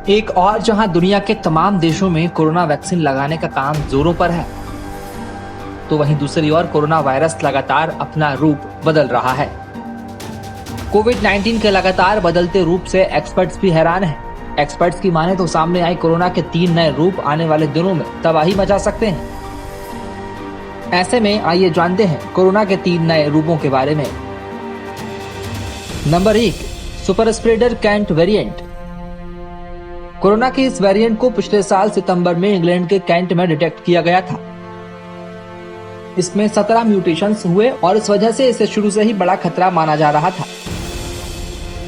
एक और जहां दुनिया के तमाम देशों में कोरोना वैक्सीन लगाने का काम जोरों पर है, तो वहीं दूसरी ओर कोरोना वायरस लगातार अपना रूप बदल रहा है। कोविड-19 के लगातार बदलते रूप से एक्सपर्ट्स भी हैरान हैं। एक्सपर्ट्स की माने तो सामने आए कोरोना के 3 नए रूप आने वाले दिनों में तबाही मचा सकते हैं। ऐसे में आइए जानते हैं कोरोना के 3 नए रूपों के बारे में। Number 1, super spreader Kent variant. Corona के इस वेरिएंट को पिछले साल सितंबर में इंग्लैंड के कैंट में डिटेक्ट किया गया था। इसमें 17 म्यूटेशंस हुए और इस वजह से इसे शुरू से ही बड़ा खतरा माना जा रहा था।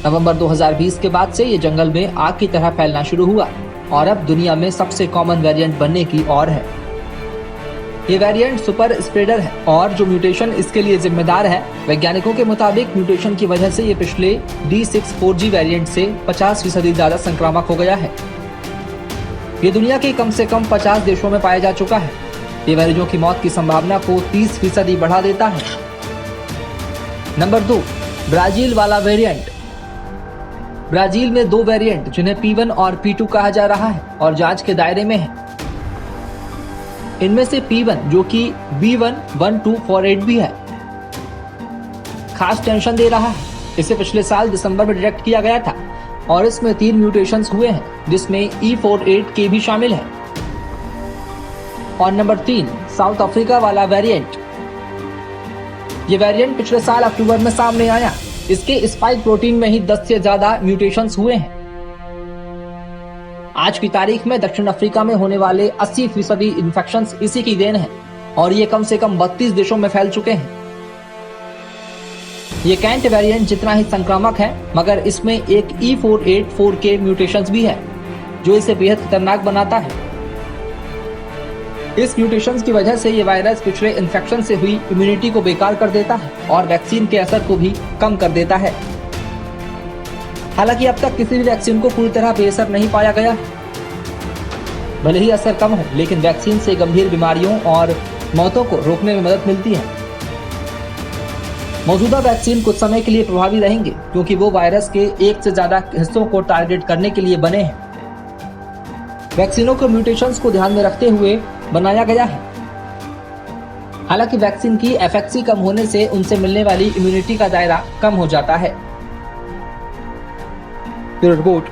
नवंबर 2020 के बाद से ये जंगल में आग की तरह फैलना शुरू हुआ और अब दुनिया में सबसे कॉमन वेरिएंट बनने की ओर है। ये वेरिएंट सुपर स्प्रेडर है और जो म्यूटेशन इसके लिए जिम्मेदार है, वैज्ञानिकों के मुताबिक म्यूटेशन की वजह से ये पिछले D614G वेरिएंट से 50% ज्यादा संक्रामक हो गया है। ये दुनिया के कम से कम 50 देशों में पाया जा चुका है। ये मरीजों की मौत की संभावना को 30% बढ़ा देता है। नंबर 2, ब्राजील वाला वेरिएंट। ब्राजील में 2 वेरिएंट जिन्हें P1 और P2 कहा जा रहा है और जांच के दायरे में है। इनमें से P1 जो कि B11248 भी है, खास टेंशन दे रहा है। इसे पिछले साल दिसंबर में डिटेक्ट किया गया था और इसमें 3 म्यूटेशंस हुए हैं, जिसमें E48K भी शामिल है। और नंबर 3, साउथ अफ्रीका वाला वेरिएंट। ये वेरिएंट पिछले साल अक्टूबर में सामने आया। इसके स्पाइक प्रोटीन में ही 10 से ज्यादा म्यूटेशंस हुए हैं। आज की तारीख में दक्षिण अफ्रीका में होने वाले 80% इन्फेक्शंस इसी की देन है और ये कम से कम 32 देशों में फैल चुके हैं। ये कैंट वेरिएंट जितना ही संक्रामक है, मगर इसमें एक E484K म्यूटेशंस भी है जो इसे बेहद खतरनाक बनाता है। इस म्यूटेशंस की वजह से ये वायरस पिछले इन्फेक्शन से हुई इम्यूनिटी को बेकार कर देता है और वैक्सीन के असर को भी कम कर देता है। हालांकि अब तक किसी भी वैक्सीन को पूरी तरह बेअसर नहीं पाया गया। भले ही असर कम हो, लेकिन वैक्सीन से गंभीर बीमारियों और मौतों को रोकने में मदद मिलती है। मौजूदा वैक्सीन कुछ समय के लिए प्रभावी रहेंगे क्योंकि वो वायरस के एक से ज्यादा हिस्सों को टारगेट करने के लिए बने हैं। वैक्सीनों को म्यूटेशंस को ध्यान में रखते हुए बनाया गया है। हालांकि वैक्सीन की एफिकेसी कम होने से उनसे मिलने वाली इम्यूनिटी का दायरा कम हो जाता है। Bureau report.